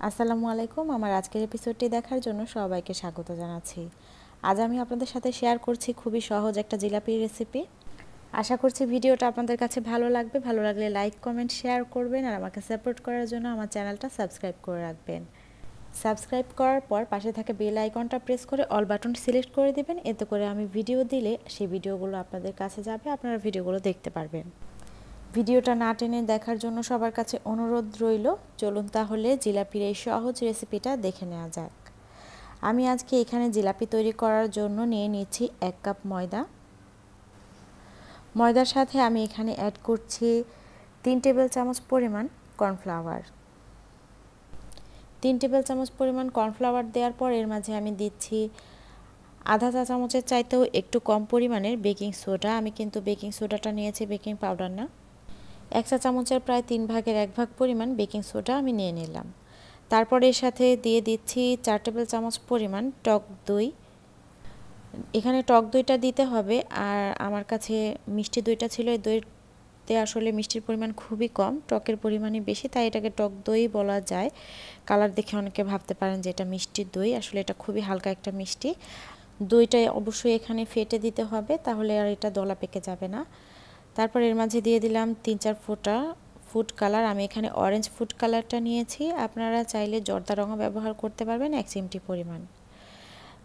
আসসালামু আলাইকুম। আমার আজকের এপিসোডটি দেখার জন্য সবাইকে স্বাগত জানাচ্ছি। আজ আমি আপনাদের সাথে শেয়ার করছি খুবই সহজ একটা জিলাপির রেসিপি। আশা করছি ভিডিওটা আপনাদের কাছে ভালো লাগবে। ভালো লাগলে লাইক, কমেন্ট, শেয়ার করবেন আর আমাকে সাপোর্ট করার জন্য আমার চ্যানেলটা সাবস্ক্রাইব করে রাখবেন। সাবস্ক্রাইব করার পর পাশে থাকা বেল আইকনটা প্রেস করে অল বাটন সিলেক্ট করে দেবেন। এতে করে আমি ভিডিও দিলে সেই ভিডিওগুলো আপনাদের কাছে যাবে, আপনারা ভিডিওগুলো দেখতে পারবেন। ভিডিওটা না টেনে দেখার জন্য সবার কাছে অনুরোধ রইল। চলুন তাহলে জিলাপির এই সহজ রেসিপিটা দেখে নেওয়া যাক। আমি আজকে এখানে জিলাপি তৈরি করার জন্য নিয়ে নিচ্ছি 1 কাপ ময়দা। ময়দার সাথে আমি এখানে অ্যাড করছি 3 টেবিল চামচ পরিমাণ কর্নফ্লাওয়ার। 3 টেবিল চামচ পরিমাণ কর্নফ্লাওয়ার দেওয়ার পর এর মাঝে আমি দিচ্ছি আধা চা চামচের চাইতেও একটু কম পরিমাণের বেকিং সোডা। আমি কিন্তু বেকিং সোডাটা নিয়েছি, বেকিং পাউডার না। 1 চা চামচের প্রায় 3 ভাগের 1 ভাগ পরিমাণ বেকিং সোডা আমি নিয়ে নিলাম। তারপর এর সাথে দিয়ে দিচ্ছি 4 টেবিল চামচ পরিমাণ টক দই। এখানে টক দইটা দিতে হবে, আর আমার কাছে মিষ্টি দইটা ছিল। এই দইতে আসলে মিষ্টির পরিমাণ খুবই কম, টকের পরিমাণই বেশি, তাই এটাকে টক দই বলা যায়। কালার দেখে অনেকে ভাবতে পারেন যে এটা মিষ্টির দই, আসলে এটা খুবই হালকা একটা মিষ্টি। দইটা অবশ্যই এখানে ফেটে দিতে হবে, তাহলে আর এটা দলা পেকে যাবে না। তারপর এর মাঝে দিয়ে দিলাম 3-4 ফোঁটা ফুড কালার। আমি এখানে অরেঞ্জ ফুড কালারটা নিয়েছি, আপনারা চাইলে জর্দা রঙও ব্যবহার করতে পারবেন 1 চিমটি পরিমাণ।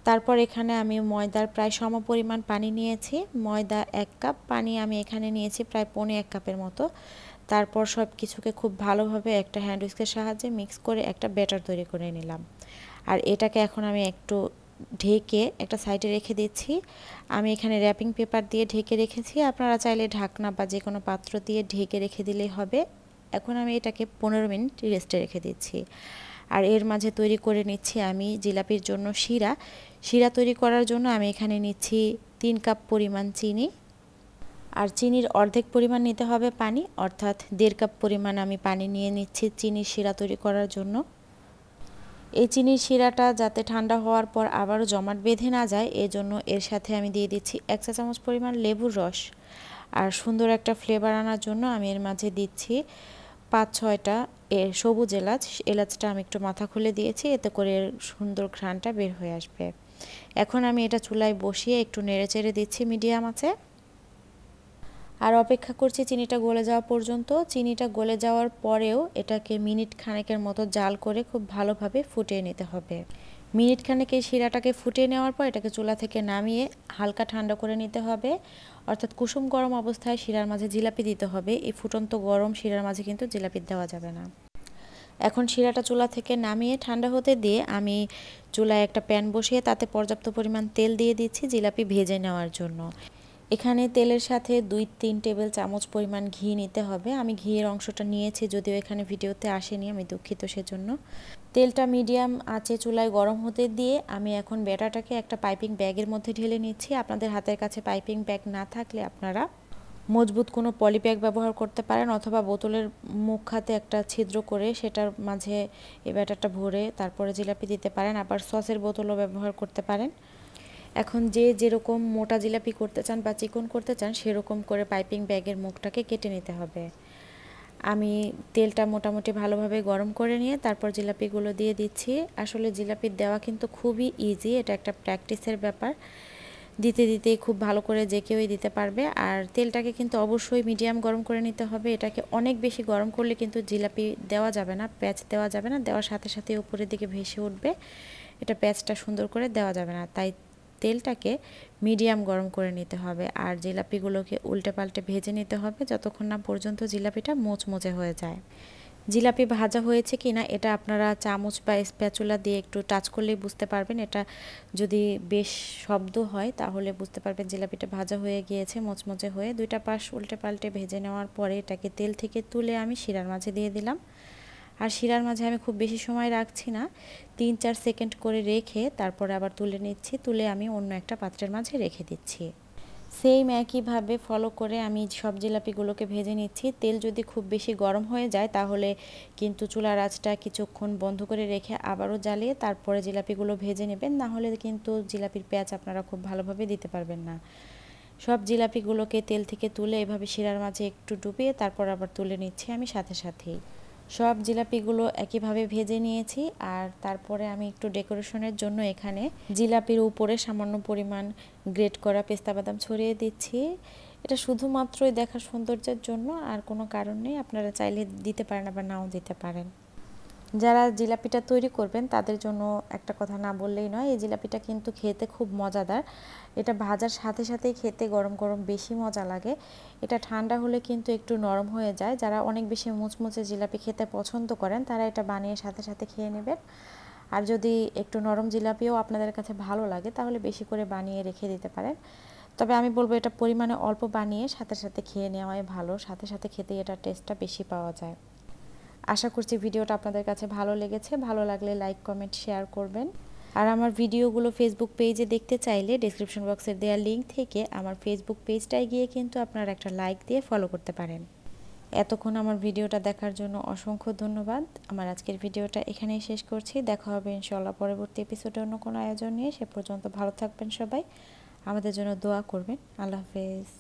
তারপর এখানে আমি ময়দার প্রায় সম পরিমাণ পানি নিয়েছি। ময়দা 1 কাপ, পানি আমি এখানে নিয়েছি প্রায় 1.25 কাপের মতো। তারপর সব কিছুকে খুব ভালোভাবে একটা হ্যান্ড উইস্কের সাহায্যে মিক্স করে একটা ব্যাটার তৈরি করে নিলাম। আর এটাকে এখন আমি একটু ঢেকে একটা সাইডে রেখে দিচ্ছি। আমি এখানে র্যাপিং পেপার দিয়ে ঢেকে রেখেছি, আপনারা চাইলে ঢাকনা বা যে কোনো পাত্র দিয়ে ঢেকে রেখে দিলেই হবে। এখন আমি এটাকে 15 মিনিট রেস্টে রেখে দিচ্ছি। আর এর মাঝে তৈরি করে নিচ্ছি আমি জিলাপির জন্য শিরা তৈরি করার জন্য আমি এখানে নিচ্ছি 3 কাপ পরিমাণ চিনি, আর চিনির অর্ধেক পরিমাণ নিতে হবে পানি, অর্থাৎ 1.5 কাপ পরিমাণ আমি পানি নিয়ে নিচ্ছি চিনির শিরা তৈরি করার জন্য। এই চিনির শিরাটা যাতে ঠান্ডা হওয়ার পর আবারও জমাট বেঁধে না যায়, এজন্য এর সাথে আমি দিয়ে দিচ্ছি 1 চা চামচ পরিমাণ লেবুর রস। আর সুন্দর একটা ফ্লেভার আনার জন্য আমি এর মাঝে দিচ্ছি 5-6টা সবুজ এলাচ। এলাচটা আমি একটু মাথা খুলে দিয়েছি, এতে করে এর সুন্দর ঘ্রাণটা বের হয়ে আসবে। এখন আমি এটা চুলায় বসিয়ে একটু নেড়েচেড়ে দিচ্ছি মিডিয়াম আঁচে, আর অপেক্ষা করছি চিনিটা গলে যাওয়া পর্যন্ত। চিনিটা গলে যাওয়ার পরেও এটাকে মিনিট খানেকের মতো জাল করে খুব ভালোভাবে ফুটিয়ে নিতে হবে। মিনিট খানেক এই শিরাটাকে ফুটিয়ে নেওয়ার পর এটাকে চুলা থেকে নামিয়ে হালকা ঠান্ডা করে নিতে হবে, অর্থাৎ কুসুম গরম অবস্থায় শিরার মাঝে জিলাপি দিতে হবে। এই ফুটন্ত গরম শিরার মাঝে কিন্তু জিলাপি দেওয়া যাবে না। এখন শিরাটা চুলা থেকে নামিয়ে ঠান্ডা হতে দিয়ে আমি চুলায় একটা প্যান বসিয়ে তাতে পর্যাপ্ত পরিমাণ তেল দিয়ে দিচ্ছি জিলাপি ভেজে নেওয়ার জন্য। এখানে তেলের সাথে 2-3 টেবিল চামচ পরিমাণ ঘি নিতে হবে। আমি ঘিয়ের অংশটা নিয়েছি, যদিও এখানে ভিডিওতে আসেনি, আমি দুঃখিত সেজন্য। তেলটা মিডিয়াম আঁচে চুলায় গরম হতে দিয়ে আমি এখন ব্যাটারটাকে একটা পাইপিং ব্যাগের মধ্যে ঢেলে নিচ্ছি। আপনাদের হাতের কাছে পাইপিং ব্যাগ না থাকলে আপনারা মজবুত কোনো পলি ব্যাগ ব্যবহার করতে পারেন, অথবা বোতলের মুখখাতে একটা ছিদ্র করে সেটার মাঝে এই ব্যাটারটা ভরে তারপরে জিলাপি দিতে পারেন। আবার সসের বোতলও ব্যবহার করতে পারেন। এখন যে যেরকম মোটা জিলাপি করতে চান বা চিকন করতে চান সেরকম করে পাইপিং ব্যাগের মুখটাকে কেটে নিতে হবে। আমি তেলটা মোটামুটি ভালোভাবে গরম করে নিয়ে তারপর জিলাপিগুলো দিয়ে দিচ্ছি। আসলে জিলাপি দেওয়া কিন্তু খুবই ইজি, এটা একটা প্র্যাকটিসের ব্যাপার। দিতে দিতেই খুব ভালো করে যে কেউই দিতে পারবে। আর তেলটাকে কিন্তু অবশ্যই মিডিয়াম গরম করে নিতে হবে। এটাকে অনেক বেশি গরম করলে কিন্তু জিলাপি দেওয়া যাবে না, প্যাঁচ দেওয়া যাবে না, দেওয়ার সাথে সাথে উপরের দিকে ভেসে উঠবে, এটা প্যাঁচটা সুন্দর করে দেওয়া যাবে না। তাই তেলটাকে মিডিয়াম গরম করে নিতে হবে, আর জিলাপিগুলোকে উল্টে পাল্টে ভেজে নিতে হবে যতক্ষণ না পর্যন্ত জিলাপিটা মোচমোচে হয়ে যায়। জিলাপি ভাজা হয়েছে কিনা এটা আপনারা চামচ বা স্প্যাচুলা দিয়ে একটু টাচ করলেই বুঝতে পারবেন। এটা যদি বেশ শব্দ হয় তাহলে বুঝতে পারবেন জিলাপিটা ভাজা হয়ে গিয়েছে, মোচমোচে হয়ে। 2টা পাশ উল্টে পাল্টে ভেজে নেওয়ার পরে এটাকে তেল থেকে তুলে আমি শিরার মাঝে দিয়ে দিলাম। আর শিরার মাঝে আমি খুব বেশি সময় রাখছি না, 3-4 সেকেন্ড করে রেখে তারপরে আবার তুলে নিচ্ছি। তুলে আমি অন্য একটা পাত্রের মাঝে রেখে দিচ্ছি। সেম একইভাবে ফলো করে আমি সব জিলাপিগুলোকে ভেজে নিচ্ছি। তেল যদি খুব বেশি গরম হয়ে যায় তাহলে কিন্তু চুলার আঁচটা কিছুক্ষণ বন্ধ করে রেখে আবারও জ্বালিয়ে তারপরে জিলাপিগুলো ভেজে নেবেন, না হলে কিন্তু জিলাপির প্যাঁচ আপনারা খুব ভালোভাবে দিতে পারবেন না। সব জিলাপিগুলোকে তেল থেকে তুলে এভাবে শিরার মাঝে একটু ডুবিয়ে তারপর আবার তুলে নিচ্ছি আমি সাথে সাথেই। সব জিলাপিগুলো একইভাবে ভেজে নিয়েছি। আর তারপরে আমি একটু ডেকোরেশনের জন্য এখানে জিলাপির উপরে সামান্য পরিমাণ গ্রেট করা পেস্তা বাদাম ছড়িয়ে দিচ্ছি। এটা শুধুমাত্রই দেখার সৌন্দর্যের জন্য, আর কোনো কারণ নেই। আপনারা চাইলে দিতে পারেন, আবার নাও দিতে পারেন। যারা জিলাপিটা তৈরি করবেন তাদের জন্য একটা কথা না বললেই নয়, এই জিলাপিটা কিন্তু খেতে খুব মজাদার। এটা ভাজার সাথে সাথেই খেতে গরম গরম বেশি মজা লাগে। এটা ঠান্ডা হলে কিন্তু একটু নরম হয়ে যায়। যারা অনেক বেশি মুচমুচে জিলাপি খেতে পছন্দ করেন তারা এটা বানিয়ে সাথে সাথে খেয়ে নেবেন। আর যদি একটু নরম জিলাপিও আপনাদের কাছে ভালো লাগে তাহলে বেশি করে বানিয়ে রেখে দিতে পারেন। তবে আমি বলবো এটা পরিমাণে অল্প বানিয়ে সাথে সাথে খেয়ে নেওয়াই ভালো, সাথে সাথে খেতে এটার টেস্টটা বেশি পাওয়া যায়। আশা করছি ভিডিওটা আপনাদের কাছে ভালো লেগেছে। ভালো লাগলে লাইক, কমেন্ট, শেয়ার করবেন। আর আমার ভিডিওগুলো ফেসবুক পেজে দেখতে চাইলে ডেসক্রিপশন বক্সের দেওয়া লিঙ্ক থেকে আমার ফেসবুক পেজটায় গিয়ে কিন্তু আপনারা একটা লাইক দিয়ে ফলো করতে পারেন। এতক্ষণ আমার ভিডিওটা দেখার জন্য অসংখ্য ধন্যবাদ। আমার আজকের ভিডিওটা এখানেই শেষ করছি। দেখা হবে ইনশাআল্লাহ পরবর্তী এপিসোডে অন্য কোনো আয়োজন নিয়ে। সে পর্যন্ত ভালো থাকবেন সবাই, আমাদের জন্য দোয়া করবেন। আল্লাহ হাফেজ।